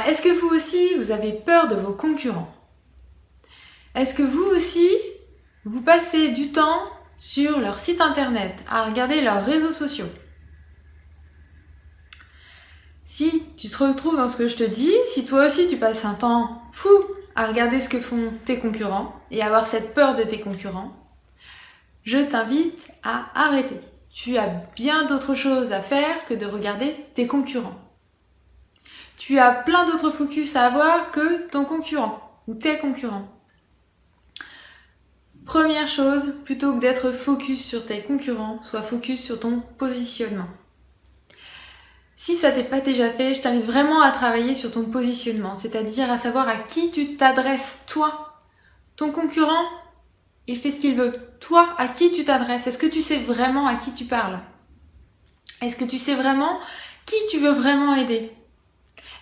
est-ce que vous aussi, vous avez peur de vos concurrents? Est-ce que vous aussi, vous passez du temps sur leur site internet, à regarder leurs réseaux sociaux? Si tu te retrouves dans ce que je te dis, si toi aussi tu passes un temps fou à regarder ce que font tes concurrents et avoir cette peur de tes concurrents, je t'invite à arrêter. Tu as bien d'autres choses à faire que de regarder tes concurrents. Tu as plein d'autres focus à avoir que ton concurrent ou tes concurrents. Première chose, plutôt que d'être focus sur tes concurrents, sois focus sur ton positionnement. Si ça t'est pas déjà fait, je t'invite vraiment à travailler sur ton positionnement, c'est-à-dire à savoir à qui tu t'adresses, toi. Ton concurrent, il fait ce qu'il veut. Toi, à qui tu t'adresses? Est-ce que tu sais vraiment à qui tu parles? Est-ce que tu sais vraiment qui tu veux vraiment aider?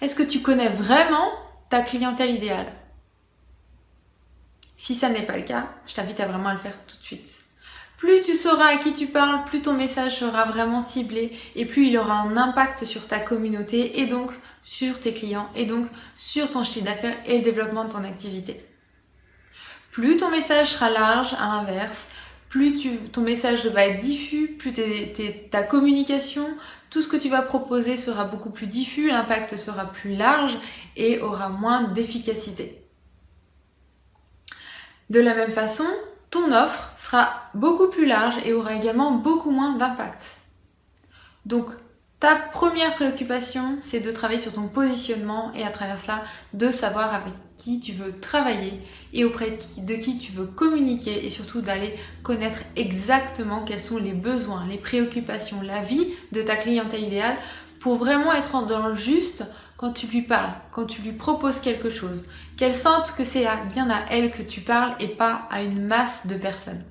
Est-ce que tu connais vraiment ta clientèle idéale? Si ça n'est pas le cas, je t'invite à vraiment le faire tout de suite. Plus tu sauras à qui tu parles, plus ton message sera vraiment ciblé et plus il aura un impact sur ta communauté et donc sur tes clients et donc sur ton chiffre d'affaires et le développement de ton activité. Plus ton message sera large, à l'inverse, plus ton message va être diffus, plus ta communication, tout ce que tu vas proposer sera beaucoup plus diffus, l'impact sera plus large et aura moins d'efficacité. De la même façon, ton offre sera beaucoup plus large et aura également beaucoup moins d'impact. Donc, ta première préoccupation, c'est de travailler sur ton positionnement et à travers cela, de savoir avec qui tu veux travailler et auprès de qui tu veux communiquer et surtout d'aller connaître exactement quels sont les besoins, les préoccupations, la vie de ta clientèle idéale pour vraiment être dans le juste quand tu lui parles, quand tu lui proposes quelque chose, qu'elle sente que c'est bien à elle que tu parles et pas à une masse de personnes.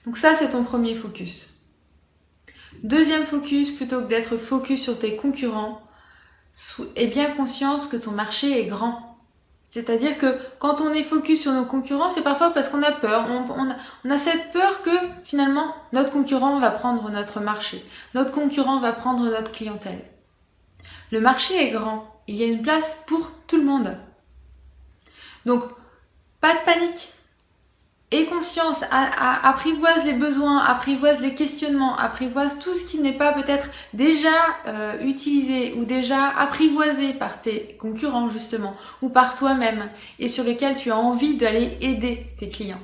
Donc ça, c'est ton premier focus. Deuxième focus, plutôt que d'être focus sur tes concurrents, aie bien conscience que ton marché est grand. C'est-à-dire que quand on est focus sur nos concurrents, c'est parfois parce qu'on a peur. On a cette peur que finalement, notre concurrent va prendre notre marché. Notre concurrent va prendre notre clientèle. Le marché est grand. Il y a une place pour tout le monde. Donc, pas de panique. Aie conscience, apprivoise les besoins, apprivoise les questionnements, apprivoise tout ce qui n'est pas peut-être déjà utilisé ou déjà apprivoisé par tes concurrents justement ou par toi-même et sur lequel tu as envie d'aller aider tes clients.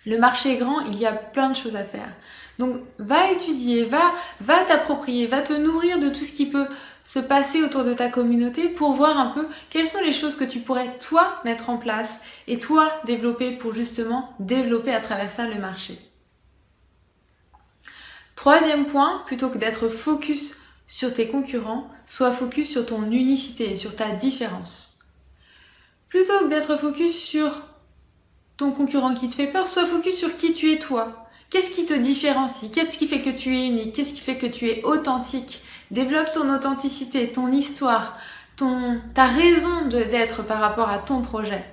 Le marché est grand, il y a plein de choses à faire. Donc va étudier, va t'approprier, va te nourrir de tout ce qui peut se passer autour de ta communauté pour voir un peu quelles sont les choses que tu pourrais toi mettre en place et toi développer pour justement développer à travers ça le marché. Troisième point, plutôt que d'être focus sur tes concurrents, sois focus sur ton unicité et sur ta différence. Plutôt que d'être focus sur ton concurrent qui te fait peur, sois focus sur qui tu es toi. Qu'est-ce qui te différencie? Qu'est-ce qui fait que tu es unique? Qu'est-ce qui fait que tu es authentique? Développe ton authenticité, ton histoire, ta raison d'être par rapport à ton projet.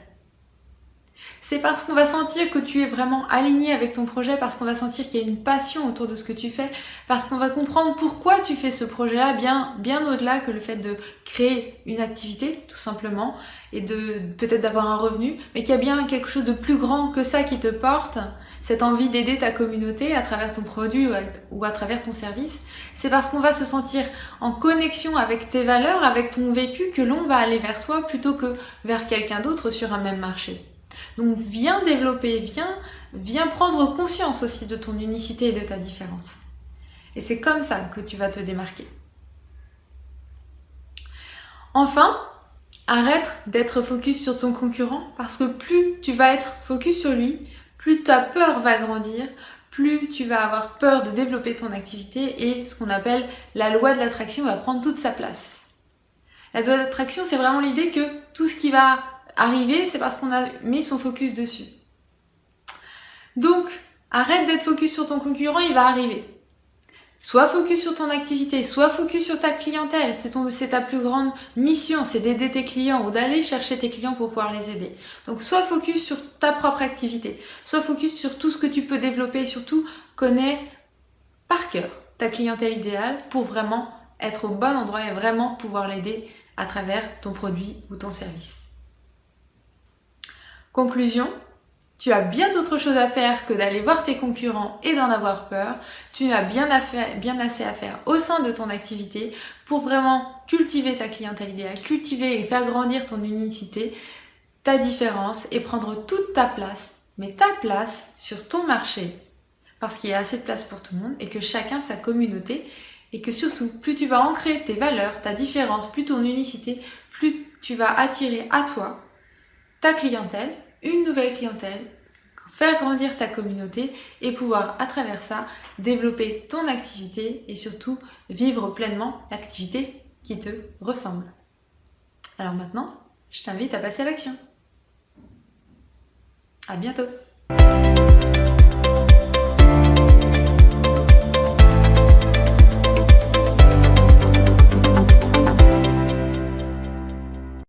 C'est parce qu'on va sentir que tu es vraiment aligné avec ton projet, parce qu'on va sentir qu'il y a une passion autour de ce que tu fais, parce qu'on va comprendre pourquoi tu fais ce projet-là bien au-delà que le fait de créer une activité, tout simplement, et de peut-être d'avoir un revenu, mais qu'il y a bien quelque chose de plus grand que ça qui te porte, cette envie d'aider ta communauté à travers ton produit ou à travers ton service. C'est parce qu'on va se sentir en connexion avec tes valeurs, avec ton vécu, que l'on va aller vers toi plutôt que vers quelqu'un d'autre sur un même marché. Donc viens développer, viens prendre conscience aussi de ton unicité et de ta différence. Et c'est comme ça que tu vas te démarquer. Enfin, arrête d'être focus sur ton concurrent parce que plus tu vas être focus sur lui, plus ta peur va grandir, plus tu vas avoir peur de développer ton activité et ce qu'on appelle la loi de l'attraction va prendre toute sa place. La loi de l'attraction, c'est vraiment l'idée que tout ce qui va arriver, c'est parce qu'on a mis son focus dessus. Donc, arrête d'être focus sur ton concurrent, il va arriver. Sois focus sur ton activité, sois focus sur ta clientèle, c'est ta plus grande mission, c'est d'aider tes clients ou d'aller chercher tes clients pour pouvoir les aider. Donc sois focus sur ta propre activité, sois focus sur tout ce que tu peux développer et surtout connais par cœur ta clientèle idéale pour vraiment être au bon endroit et vraiment pouvoir l'aider à travers ton produit ou ton service. Conclusion, tu as bien d'autres choses à faire que d'aller voir tes concurrents et d'en avoir peur. Tu as bien assez à faire au sein de ton activité pour vraiment cultiver ta clientèle idéale, cultiver et faire grandir ton unicité, ta différence et prendre toute ta place, mais ta place sur ton marché, parce qu'il y a assez de place pour tout le monde et que chacun sa communauté, et que surtout, plus tu vas ancrer tes valeurs, ta différence, plus ton unicité, plus tu vas attirer à toi ta clientèle, une nouvelle clientèle, faire grandir ta communauté et pouvoir à travers ça développer ton activité et surtout vivre pleinement l'activité qui te ressemble. Alors maintenant, je t'invite à passer à l'action. À bientôt!